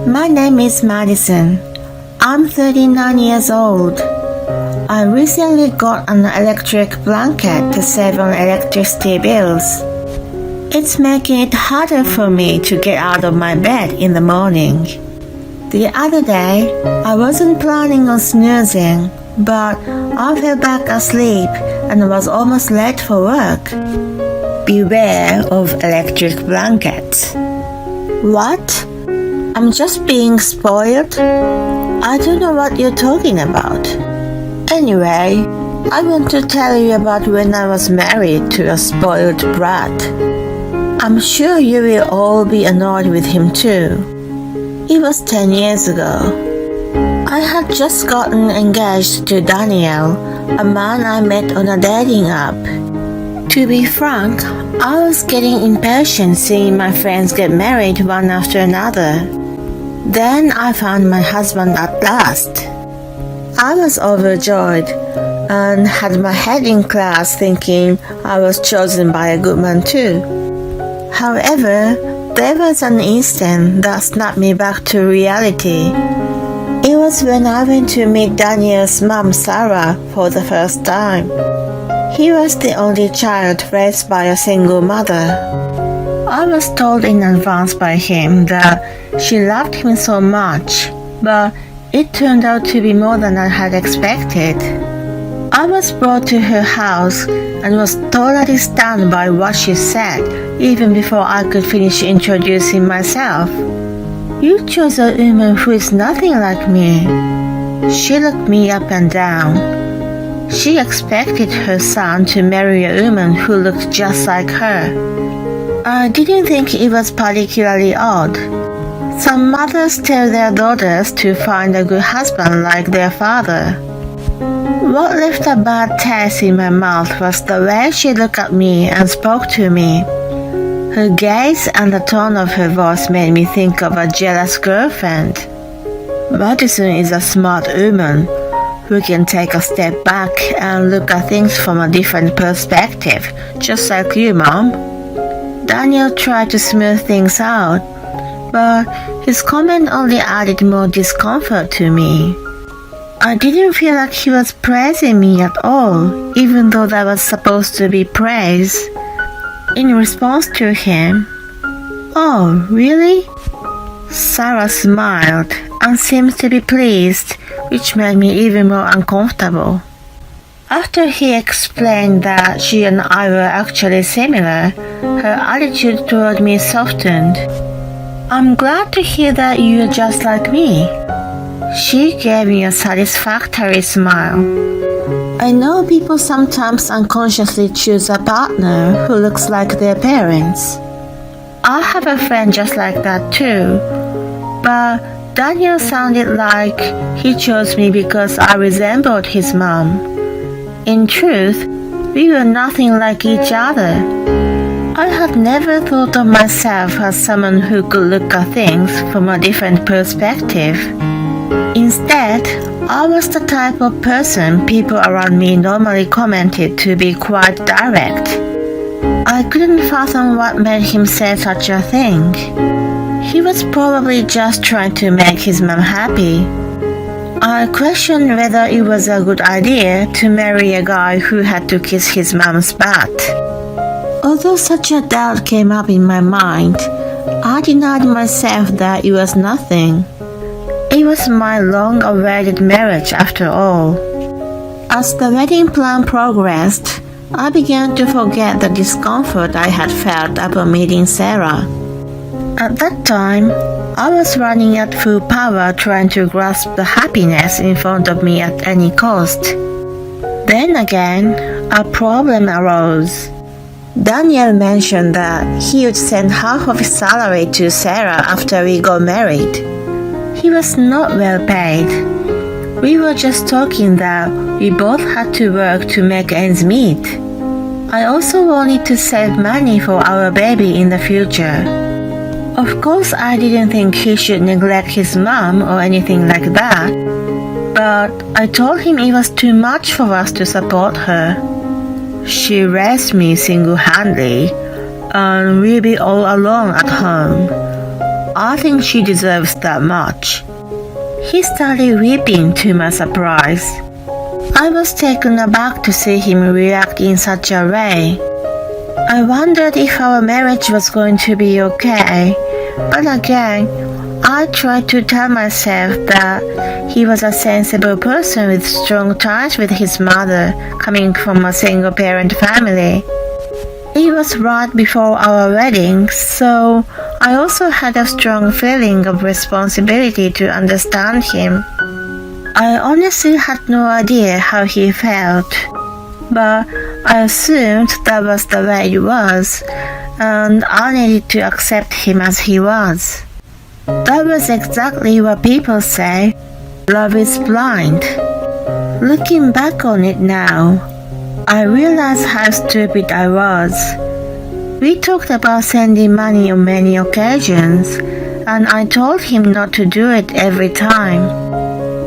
My name is Madison. I'm 39 years old. I recently got an electric blanket to save on electricity bills. It's making it harder for me to get out of my bed in the morning. The other day, I wasn't planning on snoozing, but I fell back asleep and was almost late for work. Beware of electric blankets. What? I'm just being spoiled? I don't know what you're talking about. Anyway, I want to tell you about when I was married to a spoiled brat. I'm sure you will all be annoyed with him too. It was 10 years ago. I had just gotten engaged to Daniel, a man I met on a dating app. To be frank, I was getting impatient seeing my friends get married one after another. Then I found my husband at last. I was overjoyed and had my head in clouds thinking I was chosen by a good man too. However, there was an instant that snapped me back to reality. It was when I went to meet Daniel's mom, Sarah, for the first time. He was the only child raised by a single mother. I was told in advance by him that she loved him so much, but it turned out to be more than I had expected. I was brought to her house and was totally stunned by what she said, even before I could finish introducing myself. You chose a woman who is nothing like me. She looked me up and down. She expected her son to marry a woman who looked just like her. I didn't think it was particularly odd. Some mothers tell their daughters to find a good husband like their father. What left a bad taste in my mouth was the way she looked at me and spoke to me. Her gaze and the tone of her voice made me think of a jealous girlfriend. Madison is a smart woman who can take a step back and look at things from a different perspective, just like you, Mom. Daniel tried to smooth things out, but his comment only added more discomfort to me. I didn't feel like he was praising me at all, even though that was supposed to be praise. In response to him, "Oh, really?" Sarah smiled and seemed to be pleased, which made me even more uncomfortable. After he explained that she and I were actually similar, her attitude toward me softened. "I'm glad to hear that you're just like me." She gave me a satisfactory smile. I know people sometimes unconsciously choose a partner who looks like their parents. I have a friend just like that too, but Daniel sounded like he chose me because I resembled his mom. In truth, we were nothing like each other. I had never thought of myself as someone who could look at things from a different perspective. Instead, I was the type of person people around me normally commented to be quite direct. I couldn't fathom what made him say such a thing. He was probably just trying to make his mom happy. I questioned whether it was a good idea to marry a guy who had to kiss his mom's butt. Although such a doubt came up in my mind, I denied myself that it was nothing. It was my long-awaited marriage after all. As the wedding plan progressed, I began to forget the discomfort I had felt upon meeting Sarah. At that time, I was running at full power trying to grasp the happiness in front of me at any cost. Then again, a problem arose. Daniel mentioned that he would send half of his salary to Sarah after we got married. He was not well paid. We were just talking that we both had to work to make ends meet. I also wanted to save money for our baby in the future. Of course, I didn't think he should neglect his mom or anything like that, but I told him it was too much for us to support her. She raised me single-handedly, and we'll be all alone at home. I think she deserves that much." He started weeping to my surprise. I was taken aback to see him react in such a way. I wondered if our marriage was going to be okay, but again, I tried to tell myself that he was a sensible person with strong ties with his mother, coming from a single-parent family. It was right before our wedding, so I also had a strong feeling of responsibility to understand him. I honestly had no idea how he felt, but I assumed that was the way it was, and I needed to accept him as he was. That was exactly what people say, love is blind. Looking back on it now, I realized how stupid I was. We talked about sending money on many occasions, and I told him not to do it every time.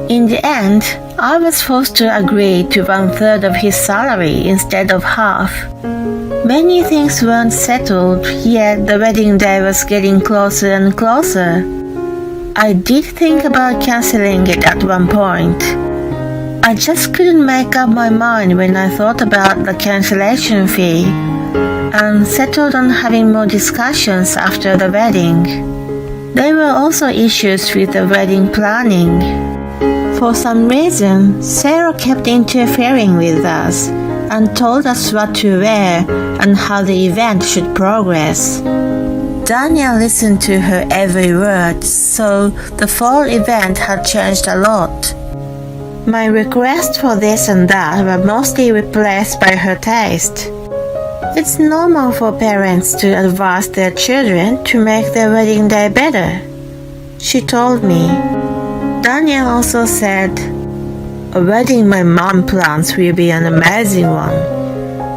In the end, I was forced to agree to 1/3 of his salary instead of half. Many things weren't settled, yet the wedding day was getting closer and closer. I did think about canceling it at one point. I just couldn't make up my mind when I thought about the cancellation fee, and settled on having more discussions after the wedding. There were also issues with the wedding planning. For some reason, Sarah kept interfering with us and told us what to wear and how the event should progress. Daniel listened to her every word, so the fall event had changed a lot. My requests for this and that were mostly replaced by her taste. It's normal for parents to advise their children to make their wedding day better, she told me. Daniel also said, "A wedding my mom plans will be an amazing one.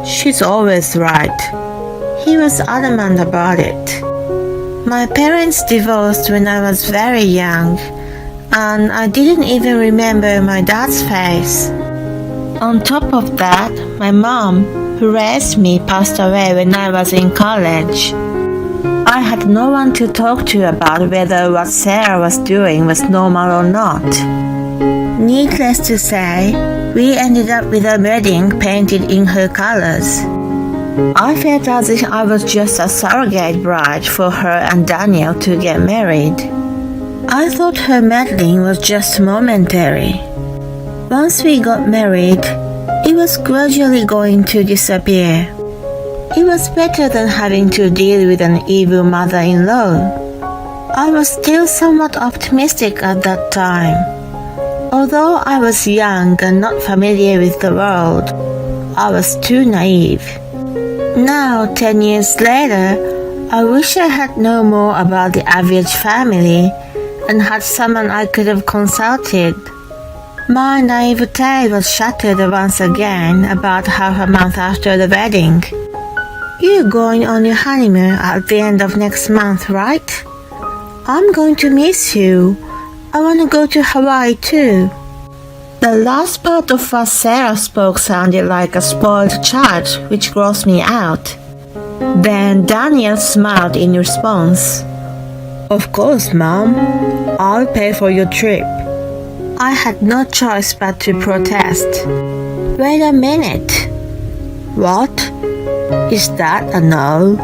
She's always right." He was adamant about it. My parents divorced when I was very young, and I didn't even remember my dad's face. On top of that, my mom, who raised me, passed away when I was in college. I had no one to talk to about whether what Sarah was doing was normal or not. Needless to say, we ended up with a wedding painted in her colors. I felt as if I was just a surrogate bride for her and Daniel to get married. I thought her meddling was just momentary. Once we got married, it was gradually going to disappear. It was better than having to deal with an evil mother-in-law. I was still somewhat optimistic at that time. Although I was young and not familiar with the world, I was too naive. Now, 10 years later, I wish I had known more about the average family and had someone I could have consulted. My naivete was shattered once again about half a month after the wedding. "You're going on your honeymoon at the end of next month, right? I'm going to miss you. I want to go to Hawaii too." The last part of what Sarah spoke sounded like a spoiled child, which grossed me out. Then Daniel smiled in response. "Of course, Mom. I'll pay for your trip." I had no choice but to protest. "Wait a minute. What? Is that a no?"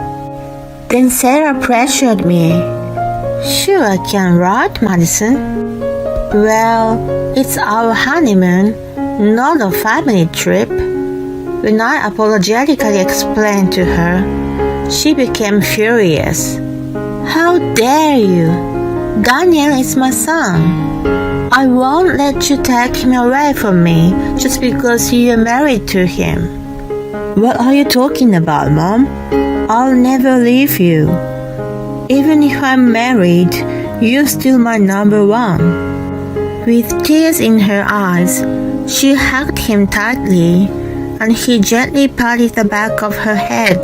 Then Sarah pressured me. "Sure I can, right, Madison?" "Well, it's our honeymoon, not a family trip." When I apologetically explained to her, she became furious. "How dare you? Daniel is my son. I won't let you take him away from me just because you are married to him." "What are you talking about, Mom? I'll never leave you. Even if I'm married, you're still my number one." With tears in her eyes, she hugged him tightly, and he gently patted the back of her head.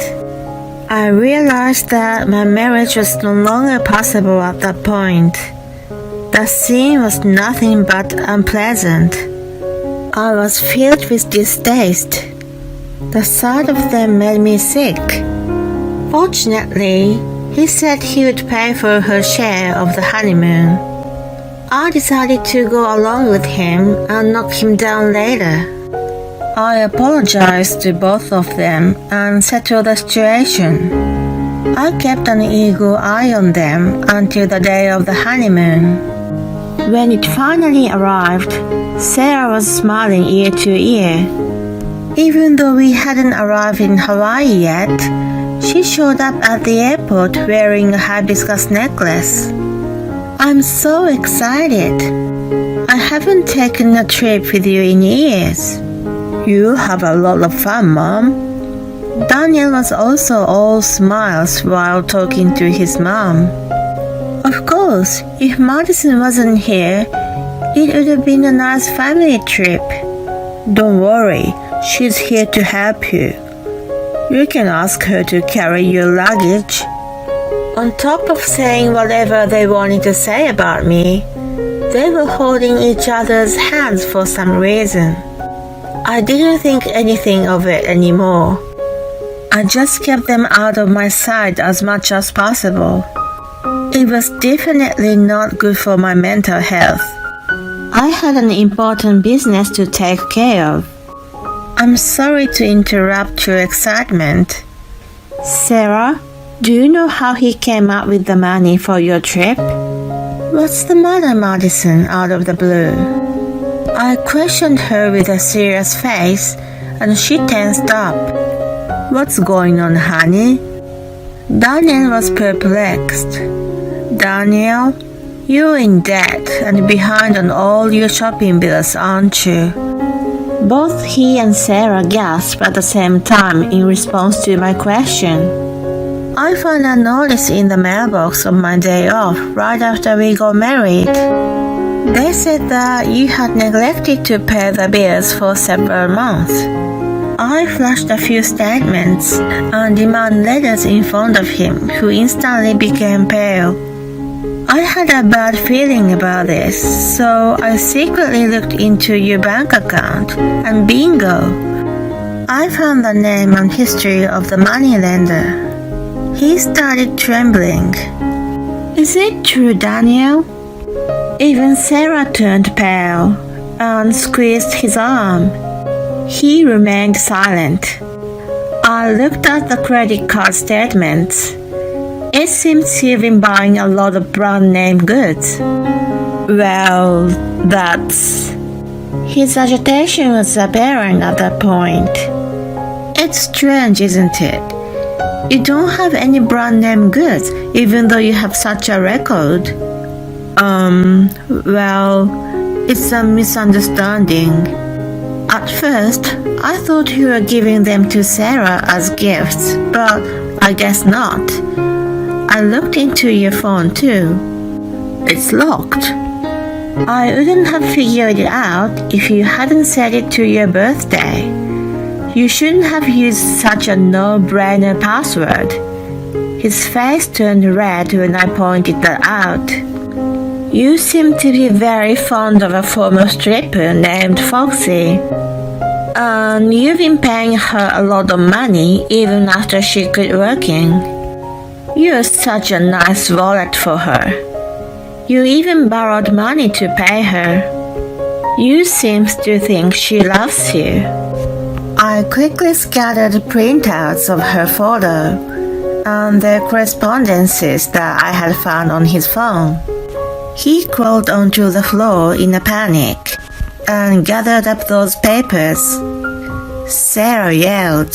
I realized that my marriage was no longer possible at that point. The scene was nothing but unpleasant. I was filled with distaste. The sight of them made me sick. Fortunately, He said he would pay for her share of the honeymoon. I decided to go along with him and knock him down later. I apologized to both of them and settled the situation. I kept an eagle eye on them until the day of the honeymoon. When it finally arrived, Sarah was smiling ear to ear. Even though we hadn't arrived in Hawaii yet, she showed up at the airport wearing a hibiscus necklace. I'm so excited. I haven't taken a trip with you in years. You have a lot of fun, Mom. Daniel was also all smiles while talking to his mom. Of course, if Madison wasn't here, it would have been a nice family trip. Don't worry, she's here to help you. You can ask her to carry your luggage. On top of saying whatever they wanted to say about me, they were holding each other's hands for some reason. I didn't think anything of it anymore. I just kept them out of my sight as much as possible. It was definitely not good for my mental health. I had an important business to take care of. I'm sorry to interrupt your excitement. Sarah, do you know how he came up with the money for your trip? What's the matter, Madison, out of the blue? I questioned her with a serious face, and she tensed up. What's going on, honey? Daniel was perplexed. Daniel, you're in debt and behind on all your shopping bills, aren't you? Both he and Sarah gasped at the same time in response to my question. I found a notice in the mailbox on my day off right after we got married. They said that you had neglected to pay the bills for several months. I flashed a few statements and demanded letters in front of him, who instantly became pale. I had a bad feeling about this, so I secretly looked into your bank account, and bingo! I found the name and history of the moneylender. He started trembling. Is it true, Daniel? Even Sarah turned pale and squeezed his arm. He remained silent. I looked at the credit card statements. It seems he'd been buying a lot of brand name goods. Well, that's... His agitation was apparent at that point. It's strange, isn't it? You don't have any brand name goods, even though you have such a record. Well, it's a misunderstanding. At first, I thought you were giving them to Sarah as gifts, but I guess not. I looked into your phone too. It's locked. I wouldn't have figured it out if you hadn't set it to your birthday. You shouldn't have used such a no-brainer password. His face turned red when I pointed that out. You seem to be very fond of a former stripper named Foxy. And you've been paying her a lot of money even after she quit working. You're such a nice wallet for her. You even borrowed money to pay her. You seem to think she loves you. I quickly scattered printouts of her photo and the correspondences that I had found on his phone. He crawled onto the floor in a panic and gathered up those papers. Sarah yelled,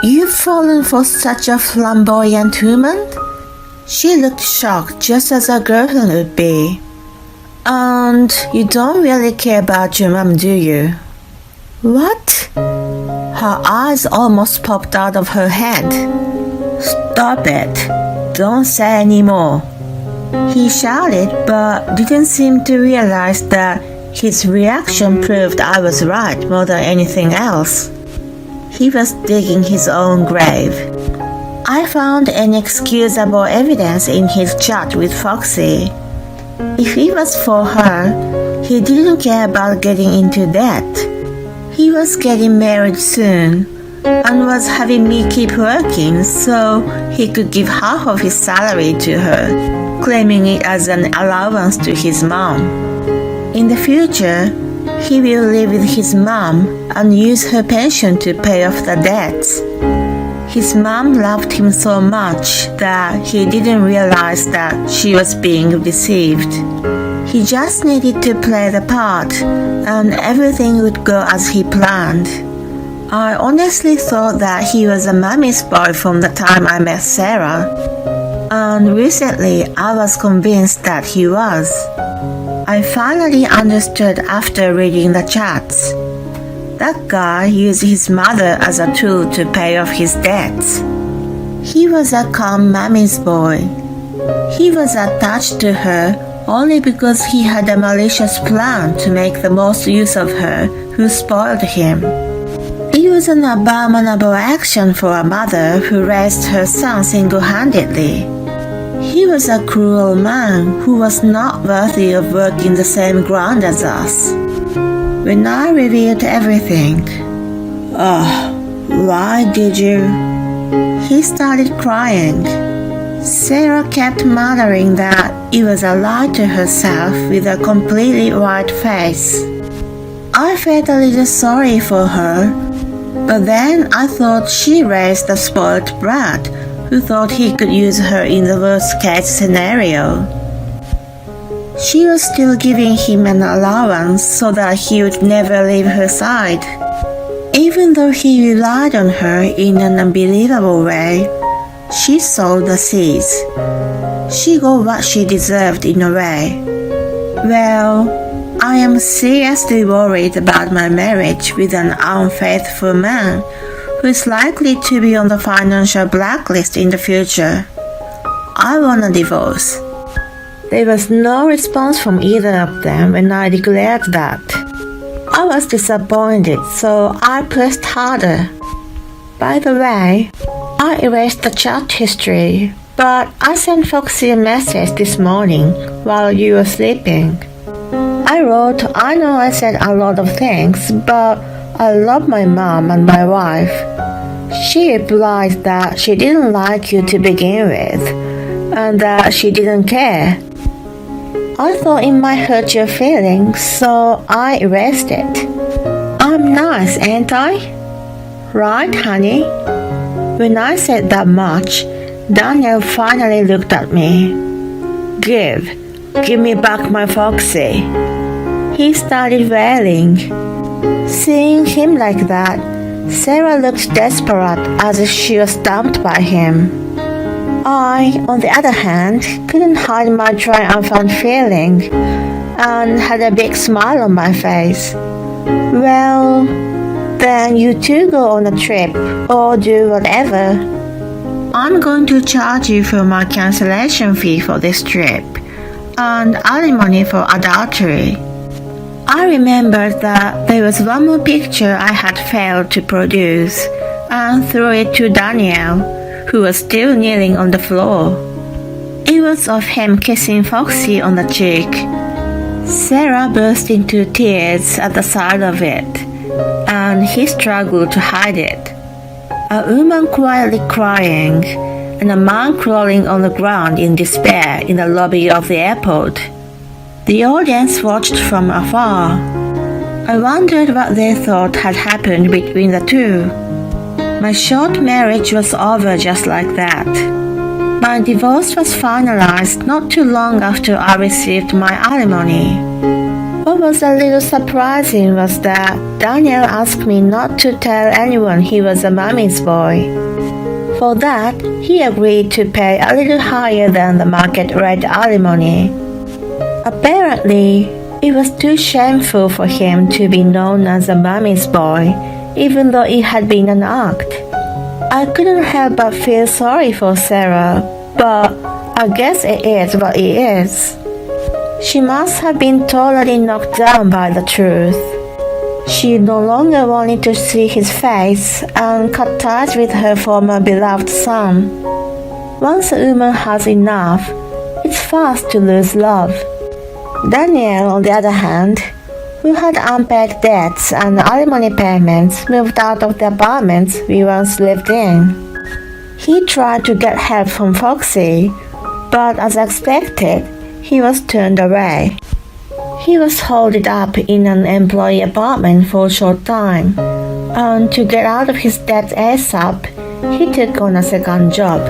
"You've fallen for such a flamboyant woman?" She looked shocked, just as a girlfriend would be. "And you don't really care about your mom, do you?" "What?" Her eyes almost popped out of her head. "Stop it. Don't say any more." He shouted, but didn't seem to realize that his reaction proved I was right more than anything else. He was digging his own grave. I found inexcusable evidence in his chat with Foxy. If it was for her, he didn't care about getting into debt. He was getting married soon, and was having me keep working so he could give half of his salary to her, claiming it as an allowance to his mom. In the future, he will live with his mom and use her pension to pay off the debts. His mom loved him so much that he didn't realize that she was being deceived. He just needed to play the part, and everything would go as he planned. I honestly thought that he was a mommy's boy from the time I met Sarah, and recently I was convinced that he was. I finally understood after reading the chats. That guy used his mother as a tool to pay off his debts. He was a calm mommy's boy. He was attached to her only because he had a malicious plan to make the most use of her who spoiled him. It was an abominable action for a mother who raised her son single-handedly. He was a cruel man who was not worthy of working the same ground as us. When I revealed everything, why did you? He started crying. Sarah kept muttering that it was a lie to herself with a completely white face. I felt a little sorry for her, but then I thought she raised a spoiled brat who thought he could use her in the worst case scenario. She was still giving him an allowance so that he would never leave her side. Even though he relied on her in an unbelievable way, she sowed the seeds. She got what she deserved in a way. Well, I am seriously worried about my marriage with an unfaithful man who is likely to be on the financial blacklist in the future. I want a divorce. There was no response from either of them when I declared that. I was disappointed, so I pressed harder. By the way, I erased the chat history, but I sent Foxy a message this morning while you were sleeping. I wrote, I know I said a lot of things, but I love my mom and my wife. She replied that she didn't like you to begin with, and that she didn't care. I thought it might hurt your feelings, so I erased it. I'm nice, ain't I? Right, honey? When I said that much, Daniel finally looked at me. Give me back my Foxy. He started wailing. Seeing him like that, Sarah looked desperate as if she was dumped by him. I, on the other hand, couldn't hide my triumphant feeling and had a big smile on my face. Well, then you two go on a trip or do whatever. I'm going to charge you for my cancellation fee for this trip and alimony for adultery. I remembered that there was one more picture I had failed to produce and threw it to Daniel, who was still kneeling on the floor. It was of him kissing Foxy on the cheek. Sarah burst into tears at the sight of it, and he struggled to hide it. A woman quietly crying, and a man crawling on the ground in despair in the lobby of the airport. The audience watched from afar. I wondered what they thought had happened between the two. My short marriage was over just like that. My divorce was finalized not too long after I received my alimony. What was a little surprising was that Daniel asked me not to tell anyone he was a mommy's boy. For that, he agreed to pay a little higher than the market rate alimony. Apparently, it was too shameful for him to be known as a mommy's boy, even though it had been an act. I couldn't help but feel sorry for Sarah, but I guess it is what it is. She must have been totally knocked down by the truth. She no longer wanted to see his face and cut ties with her former beloved son. Once a woman has enough, it's fast to lose love. Daniel, on the other hand, who had unpaid debts and alimony payments, moved out of the apartment we once lived in. He tried to get help from Foxy, but as expected, he was turned away. He was holed up in an employee apartment for a short time, and to get out of his debt ASAP, he took on a second job.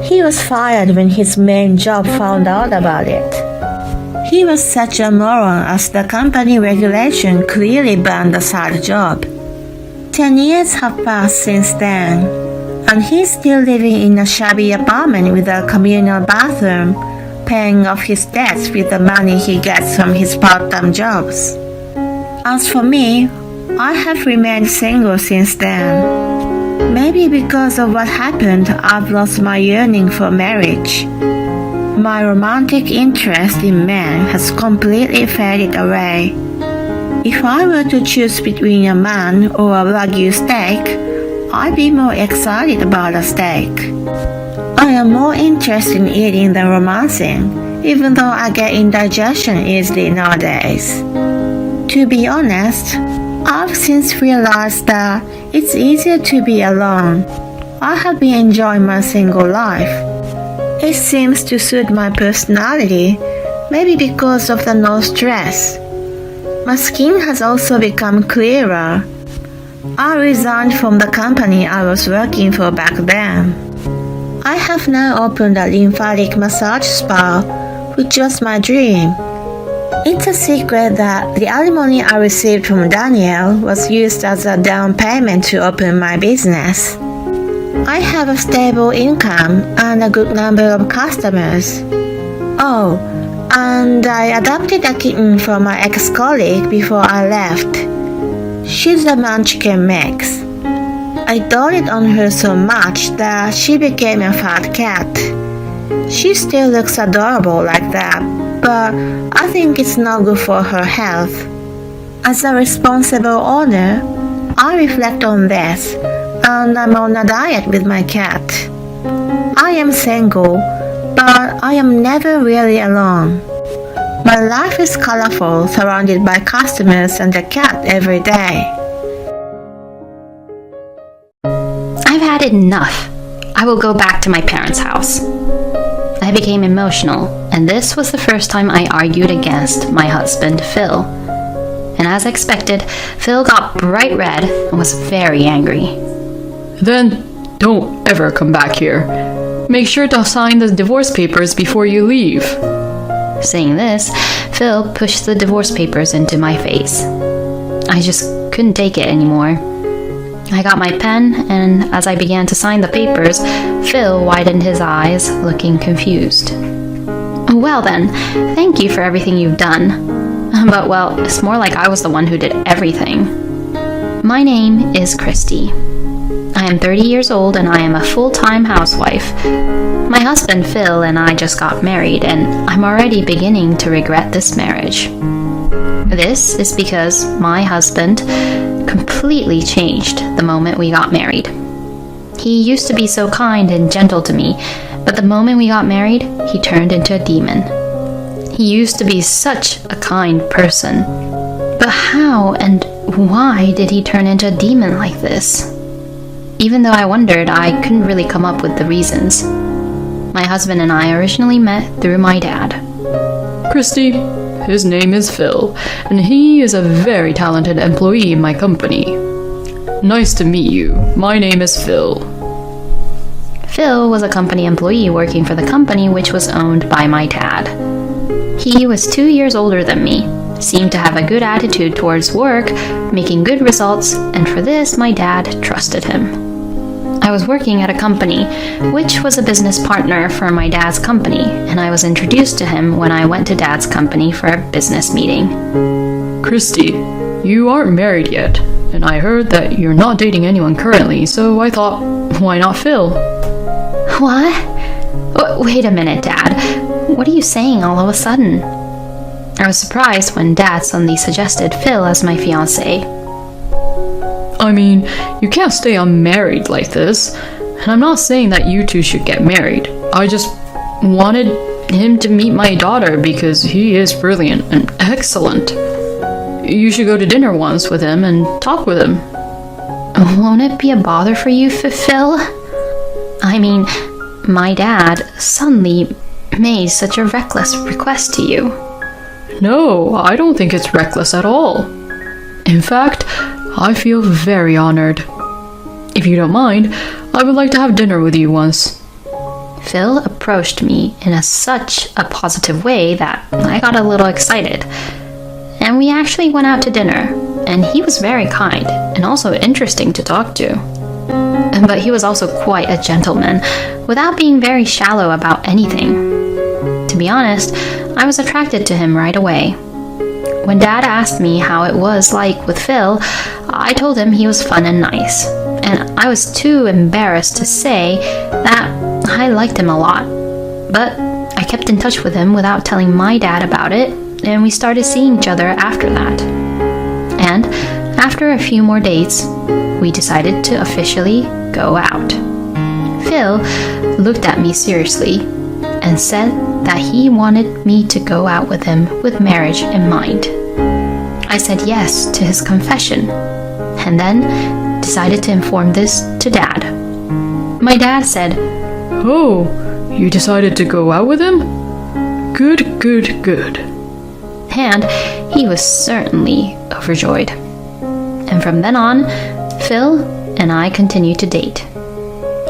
He was fired when his main job found out about it. He was such a moron as the company regulation clearly banned the side job. 10 years have passed since then, and he's still living in a shabby apartment with a communal bathroom, paying off his debts with the money he gets from his part-time jobs. As for me, I have remained single since then. Maybe because of what happened, I've lost my yearning for marriage. My romantic interest in men has completely faded away. If I were to choose between a man or a Wagyu steak, I'd be more excited about a steak. I am more interested in eating than romancing, even though I get indigestion easily nowadays. To be honest, I've since realized that it's easier to be alone. I have been enjoying my single life. It seems to suit my personality, maybe because of the no stress. My skin has also become clearer. I resigned from the company I was working for back then. I have now opened a lymphatic massage spa, which was my dream. It's a secret that the alimony I received from Daniel was used as a down payment to open my business. I have a stable income and a good number of customers. Oh, and I adopted a kitten from my ex-colleague before I left. She's a munchkin mix. I doted on her so much that she became a fat cat. She still looks adorable like that, but I think it's not good for her health. As a responsible owner, I reflect on this, and I'm on a diet with my cat. I am single, but I am never really alone. My life is colorful, surrounded by customers and a cat every day. I've had enough. I will go back to my parents' house. I became emotional, and this was the first time I argued against my husband, Phil. And as expected, Phil got bright red and was very angry. Then don't ever come back here. Make sure to sign the divorce papers before you leave. Saying this, Phil pushed the divorce papers into my face. I just couldn't take it anymore. I got my pen, and as I began to sign the papers, Phil widened his eyes, looking confused. Well then, thank you for everything you've done. But well, it's more like I was the one who did everything. My name is Christy. I am 30 years old and I am a full-time housewife. My husband Phil and I just got married, and I'm already beginning to regret this marriage. This is because my husband completely changed the moment we got married. He used to be so kind and gentle to me, but the moment we got married, he turned into a demon. He used to be such a kind person. But how and why did he turn into a demon like this? Even though I wondered, I couldn't really come up with the reasons. My husband and I originally met through my dad. Christy, his name is Phil, and he is a very talented employee in my company. Nice to meet you. My name is Phil. Phil was a company employee working for the company which was owned by my dad. He was 2 years older than me, seemed to have a good attitude towards work, making good results, and for this my dad trusted him. I was working at a company which was a business partner for my dad's company, and I was introduced to him when I went to dad's company for a business meeting. Christy, you aren't married yet, and I heard that you're not dating anyone currently, so I thought, why not Phil? What? Wait a minute, Dad. What are you saying all of a sudden? I was surprised when Dad suddenly suggested Phil as my fiancé. I mean, you can't stay unmarried like this, and I'm not saying that you two should get married. I just wanted him to meet my daughter because he is brilliant and excellent. you should go to dinner once with him and talk with him. Won't it be a bother for you, Phil? I mean, my dad suddenly made such a reckless request to you. No, I don't think it's reckless at all. In fact, I feel very honored. If you don't mind, I would like to have dinner with you once. Phil approached me in such a positive way that I got a little excited. And we actually went out to dinner, and he was very kind and also interesting to talk to. But he was also quite a gentleman, without being very shallow about anything. To be honest, I was attracted to him right away. When Dad asked me how it was like with Phil, I told him he was fun and nice. And I was too embarrassed to say that I liked him a lot. But I kept in touch with him without telling my dad about it, and we started seeing each other after that. And after a few more dates, we decided to officially go out. Phil looked at me seriously and said that he wanted me to go out with him with marriage in mind. I said yes to his confession, and then decided to inform this to Dad. My dad said, Oh, you decided to go out with him? Good, good, good. And he was certainly overjoyed. And from then on, Phil and I continued to date.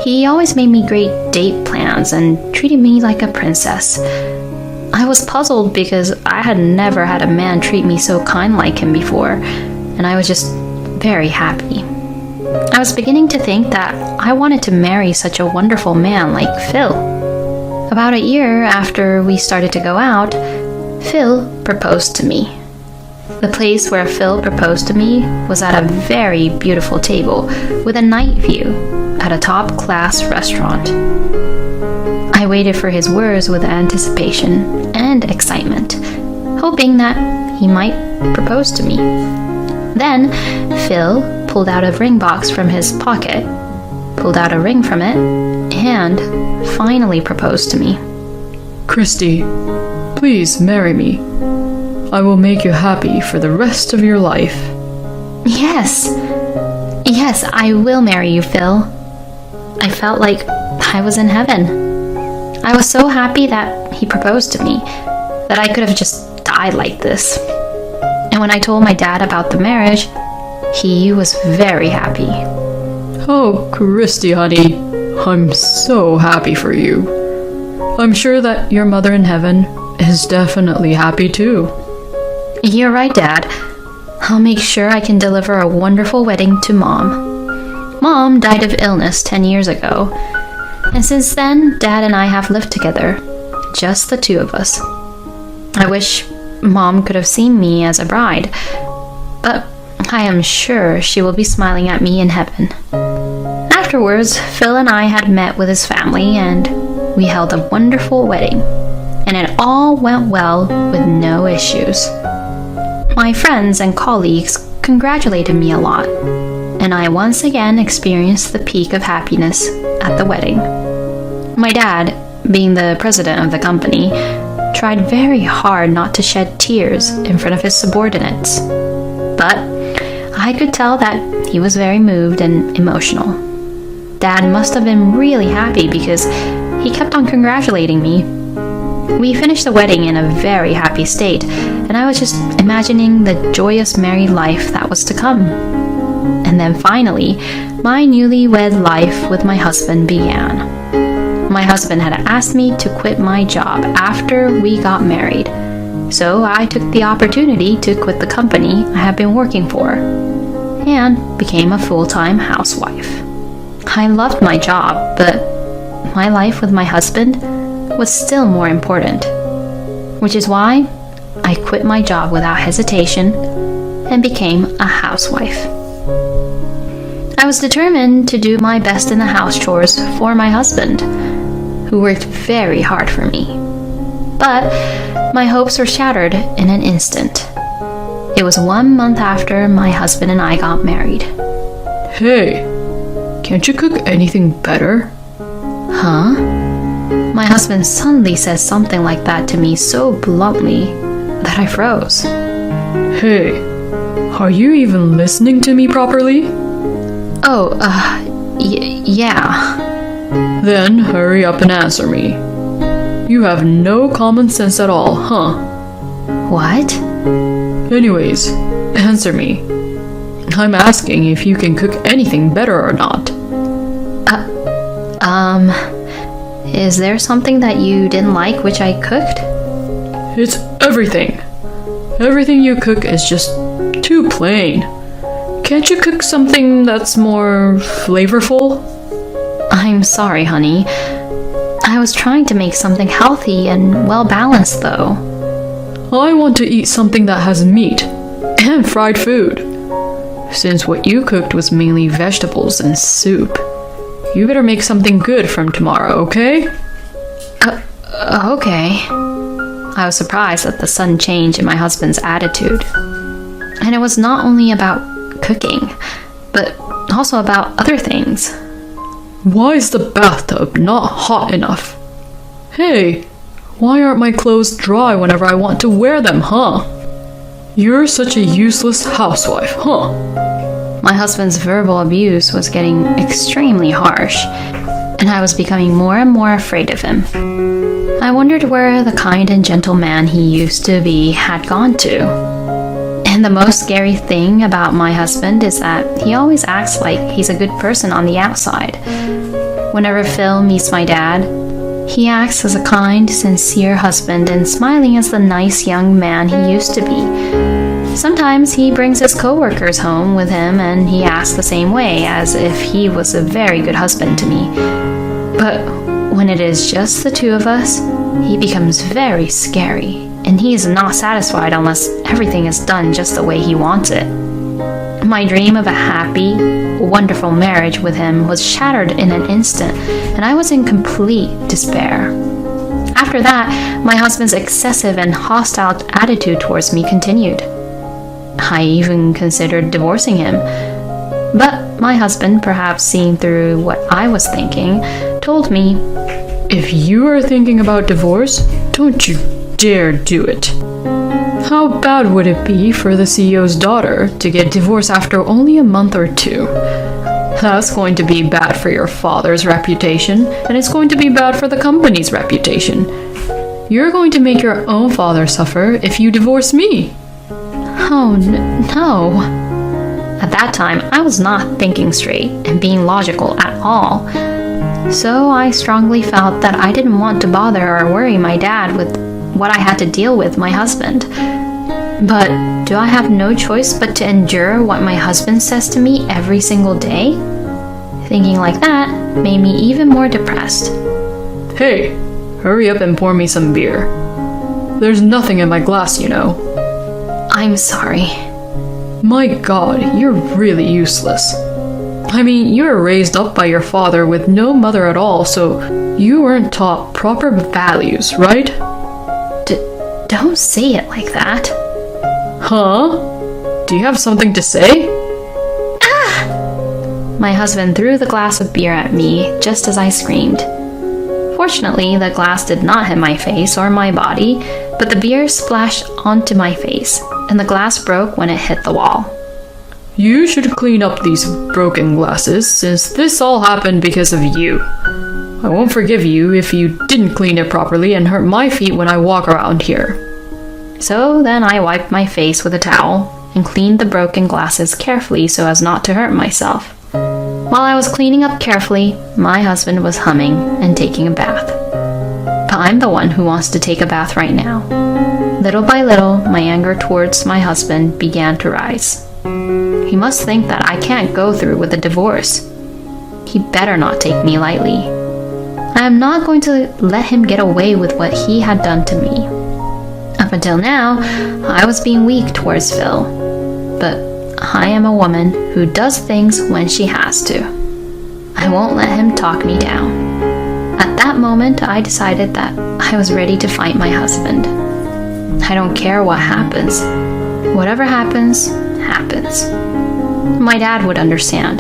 He always made me great date plans and treated me like a princess. I was puzzled because I had never had a man treat me so kind like him before, and I was just very happy. I was beginning to think that I wanted to marry such a wonderful man like Phil. About a year after we started to go out, Phil proposed to me. The place where Phil proposed to me was at a very beautiful table with a night view at a top-class restaurant. I waited for his words with anticipation and excitement, hoping that he might propose to me. Then Phil pulled out a ring box from his pocket, pulled out a ring from it, and finally proposed to me. Christy, please marry me. I will make you happy for the rest of your life. Yes, I will marry you, Phil. I felt like I was in heaven. I was so happy that he proposed to me, that I could have just died like this. And when I told my dad about the marriage, he was very happy. Oh, Christy, honey, I'm so happy for you. I'm sure that your mother in heaven is definitely happy too. You're right, Dad. I'll make sure I can deliver a wonderful wedding to Mom. Mom died of illness 10 years ago, and since then, Dad and I have lived together, just the two of us. I wish Mom could have seen me as a bride, but I am sure she will be smiling at me in heaven. Afterwards, Phil and I had met with his family, and we held a wonderful wedding, and it all went well with no issues. My friends and colleagues congratulated me a lot, and I once again experienced the peak of happiness at the wedding. My dad, being the president of the company, tried very hard not to shed tears in front of his subordinates, but I could tell that he was very moved and emotional. Dad must have been really happy because he kept on congratulating me. We finished the wedding in a very happy state, and I was just imagining the joyous married life that was to come. And then finally, my newlywed life with my husband began. My husband had asked me to quit my job after we got married, so I took the opportunity to quit the company I had been working for and became a full-time housewife. I loved my job, but my life with my husband was still more important, which is why I quit my job without hesitation and became a housewife. I was determined to do my best in the house chores for my husband, who worked very hard for me. But my hopes were shattered in an instant. It was 1 month after my husband and I got married. Hey, can't you cook anything better? Huh? My husband suddenly said something like that to me so bluntly that I froze. Hey, Are you even listening to me properly? Oh, yeah. Then hurry up and answer me. You have no common sense at all, huh? What? Anyways, answer me. I'm asking if you can cook anything better or not. Is there something that you didn't like which I cooked? It's everything. Everything you cook is just too plain. Can't you cook something that's more flavorful? I'm sorry, honey. I was trying to make something healthy and well-balanced, though. I want to eat something that has meat and fried food. Since what you cooked was mainly vegetables and soup, you better make something good from tomorrow, okay? Okay. I was surprised at the sudden change in my husband's attitude. And it was not only about cooking, but also about other things. Why is the bathtub not hot enough? Hey, why aren't my clothes dry whenever I want to wear them, huh? You're such a useless housewife, huh? My husband's verbal abuse was getting extremely harsh, and I was becoming more and more afraid of him. I wondered where the kind and gentle man he used to be had gone to. And the most scary thing about my husband is that he always acts like he's a good person on the outside. Whenever Phil meets my dad, he acts as a kind, sincere husband and smiling as the nice young man he used to be. Sometimes he brings his coworkers home with him and he acts the same way, as if he was a very good husband to me. But when it is just the two of us, he becomes very scary, and he is not satisfied unless everything is done just the way he wants it. My dream of a happy, wonderful marriage with him was shattered in an instant, and I was in complete despair. After that, my husband's excessive and hostile attitude towards me continued. I even considered divorcing him. But my husband, perhaps seeing through what I was thinking, told me, "If you are thinking about divorce, don't you dare do it. How bad would it be for the CEO's daughter to get divorced after only a month or two? That's going to be bad for your father's reputation, and it's going to be bad for the company's reputation. You're going to make your own father suffer if you divorce me." Oh, no. At that time, I was not thinking straight and being logical at all. So I strongly felt that I didn't want to bother or worry my dad with what I had to deal with my husband. But do I have no choice but to endure what my husband says to me every single day? Thinking like that made me even more depressed. Hey, hurry up and pour me some beer. There's nothing in my glass, you know. I'm sorry. My God, you're really useless. I mean, you were raised up by your father with no mother at all, so you weren't taught proper values, right? Don't say it like that. Huh? Do you have something to say? My husband threw the glass of beer at me just as I screamed. Fortunately, the glass did not hit my face or my body, but the beer splashed onto my face, and the glass broke when it hit the wall. You should clean up these broken glasses, since this all happened because of you. I won't forgive you if you didn't clean it properly and hurt my feet when I walk around here. So then I wiped my face with a towel and cleaned the broken glasses carefully so as not to hurt myself. While I was cleaning up carefully, my husband was humming and taking a bath. But I'm the one who wants to take a bath right now. Little by little, my anger towards my husband began to rise. He must think that I can't go through with a divorce. He better not take me lightly. I am not going to let him get away with what he had done to me. Up until now, I was being weak towards Phil. But I am a woman who does things when she has to. I won't let him talk me down. At that moment, I decided that I was ready to fight my husband. I don't care what happens. Whatever happens, happens. My dad would understand.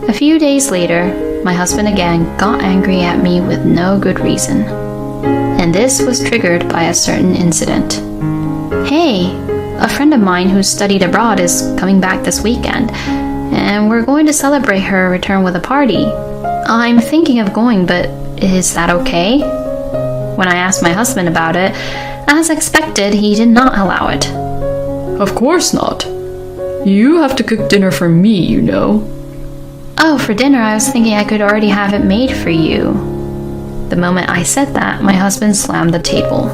A few days later, my husband again got angry at me with no good reason. And this was triggered by a certain incident. Hey, a friend of mine who studied abroad is coming back this weekend, and we're going to celebrate her return with a party. I'm thinking of going, but is that okay? When I asked my husband about it, as expected, he did not allow it. Of course not. You have to cook dinner for me, you know. Oh, for dinner, I was thinking I could already have it made for you. The moment I said that, my husband slammed the table.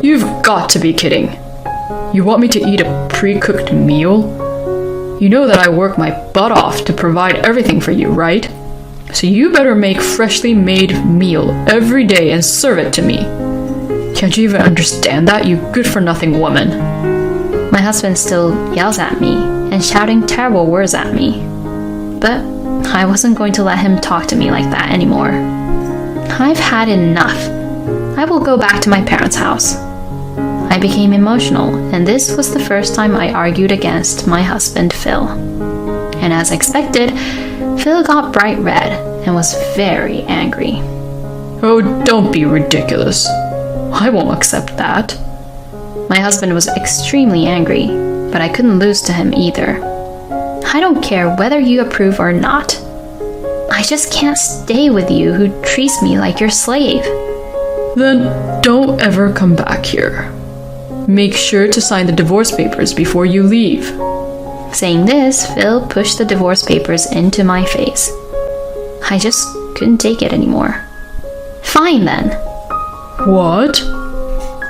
You've got to be kidding. You want me to eat a pre-cooked meal? You know that I work my butt off to provide everything for you, right? So you better make freshly made meal every day and serve it to me. Can't you even understand that, you good-for-nothing woman? My husband still yells at me and shouting terrible words at me. But I wasn't going to let him talk to me like that anymore. I've had enough. I will go back to my parents' house. I became emotional, and this was the first time I argued against my husband, Phil. And as expected, Phil got bright red and was very angry. Oh, don't be ridiculous. I won't accept that. My husband was extremely angry, but I couldn't lose to him either. I don't care whether you approve or not. I just can't stay with you who treats me like your slave. Then don't ever come back here. Make sure to sign the divorce papers before you leave. Saying this, Phil pushed the divorce papers into my face. I just couldn't take it anymore. Fine then. What?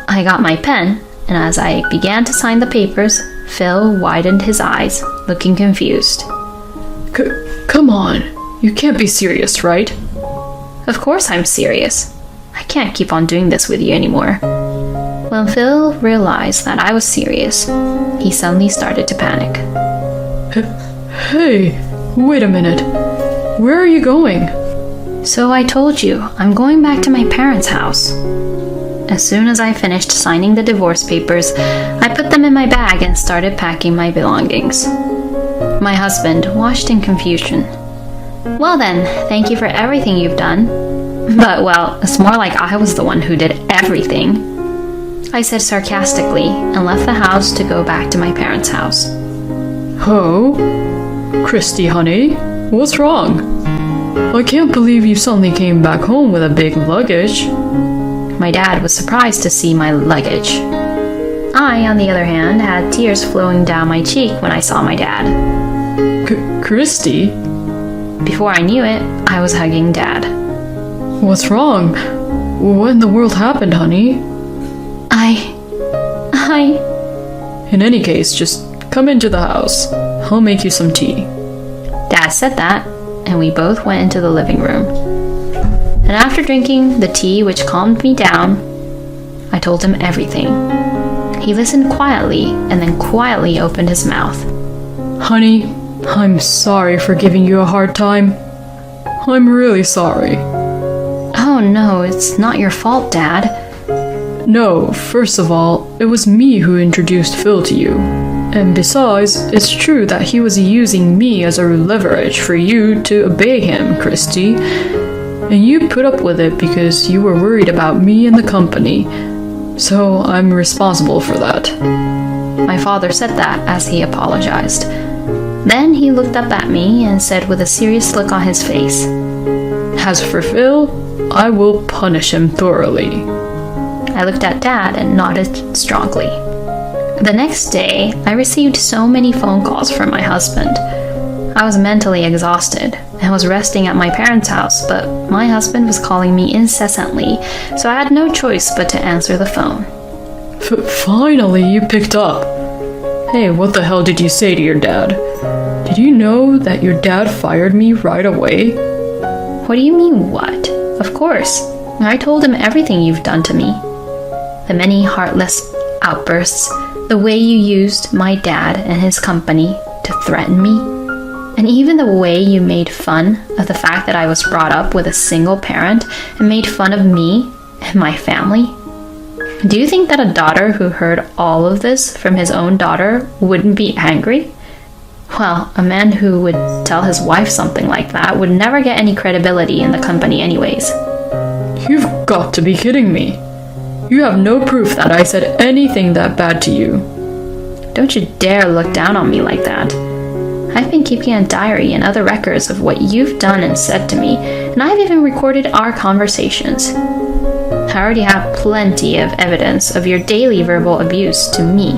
I got my pen, and as I began to sign the papers, Phil widened his eyes, looking confused. Come on. You can't be serious, right? Of course I'm serious. I can't keep on doing this with you anymore. When Phil realized that I was serious, he suddenly started to panic. Hey, wait a minute. Where are you going? So I told you, I'm going back to my parents' house. As soon as I finished signing the divorce papers, I put them in my bag and started packing my belongings. My husband watched in confusion. Well then, thank you for everything you've done. But well, it's more like I was the one who did everything, I said sarcastically, and left the house to go back to my parents' house. Oh? Christy, honey, what's wrong? I can't believe you suddenly came back home with a big luggage. My dad was surprised to see my luggage. I, on the other hand, had tears flowing down my cheek when I saw my dad. Christy? Before I knew it, I was hugging Dad. What's wrong? What in the world happened, honey? In any case, just come into the house. I'll make you some tea. Dad said that, and we both went into the living room. And after drinking the tea which calmed me down, I told him everything. He listened quietly and then quietly opened his mouth. Honey, I'm sorry for giving you a hard time. I'm really sorry. Oh no, it's not your fault, Dad. No, first of all, it was me who introduced Phil to you. And besides, it's true that he was using me as a leverage for you to obey him, Christy. And you put up with it because you were worried about me and the company. So I'm responsible for that. My father said that as he apologized. Then he looked up at me and said with a serious look on his face, As for Phil, I will punish him thoroughly. I looked at Dad and nodded strongly. The next day, I received so many phone calls from my husband. I was mentally exhausted and was resting at my parents' house, but my husband was calling me incessantly, so I had no choice but to answer the phone. Finally, you picked up. Hey, what the hell did you say to your dad? Did you know that your dad fired me right away? What do you mean, what? Of course. I told him everything you've done to me. The many heartless outbursts, the way you used my dad and his company to threaten me, and even the way you made fun of the fact that I was brought up with a single parent and made fun of me and my family. Do you think that a daughter who heard all of this from his own daughter wouldn't be angry? Well, a man who would tell his wife something like that would never get any credibility in the company anyways. You've got to be kidding me. You have no proof that I said anything that bad to you. Don't you dare look down on me like that. I've been keeping a diary and other records of what you've done and said to me, and I've even recorded our conversations. I already have plenty of evidence of your daily verbal abuse to me.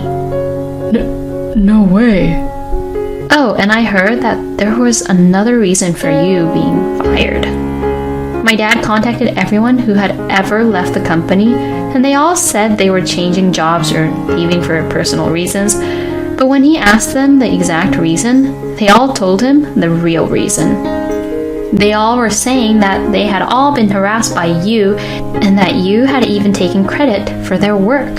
No way. Oh, and I heard that there was another reason for you being fired. My dad contacted everyone who had ever left the company, and they all said they were changing jobs or leaving for personal reasons. But when he asked them the exact reason, they all told him the real reason. They all were saying that they had all been harassed by you and that you had even taken credit for their work.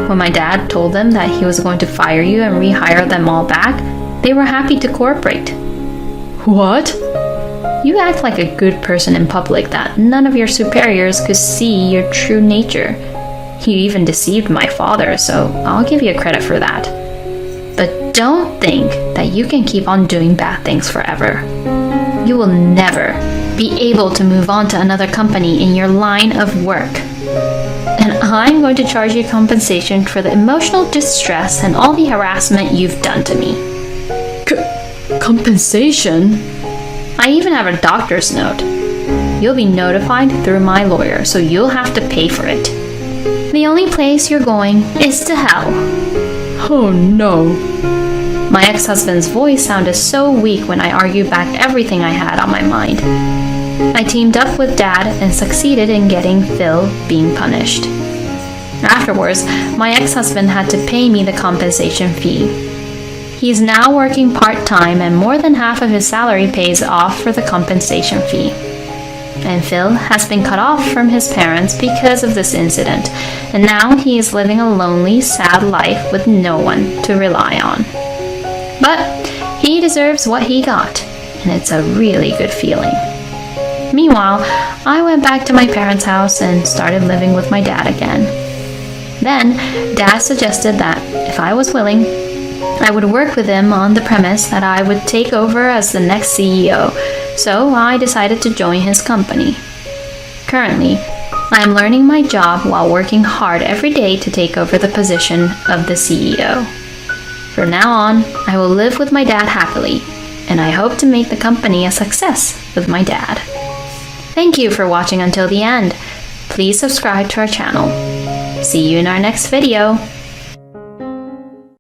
When my dad told them that he was going to fire you and rehire them all back, they were happy to cooperate. What? You act like a good person in public that none of your superiors could see your true nature. You even deceived my father, so I'll give you credit for that. But don't think that you can keep on doing bad things forever. You will never be able to move on to another company in your line of work. And I'm going to charge you compensation for the emotional distress and all the harassment you've done to me. Compensation? I even have a doctor's note. You'll be notified through my lawyer, so you'll have to pay for it. The only place you're going is to hell. Oh no. My ex-husband's voice sounded so weak when I argued back everything I had on my mind. I teamed up with Dad and succeeded in getting Phil being punished. Afterwards, my ex-husband had to pay me the compensation fee. He's now working part-time and more than half of his salary pays off for the compensation fee. And Phil has been cut off from his parents because of this incident, and now he is living a lonely, sad life with no one to rely on. But he deserves what he got, and it's a really good feeling. Meanwhile, I went back to my parents' house and started living with my dad again. Then, Dad suggested that if I was willing, I would work with him on the premise that I would take over as the next CEO, so I decided to join his company. Currently, I am learning my job while working hard every day to take over the position of the CEO. From now on, I will live with my dad happily, and I hope to make the company a success with my dad. Thank you for watching until the end. Please subscribe to our channel. See you in our next video.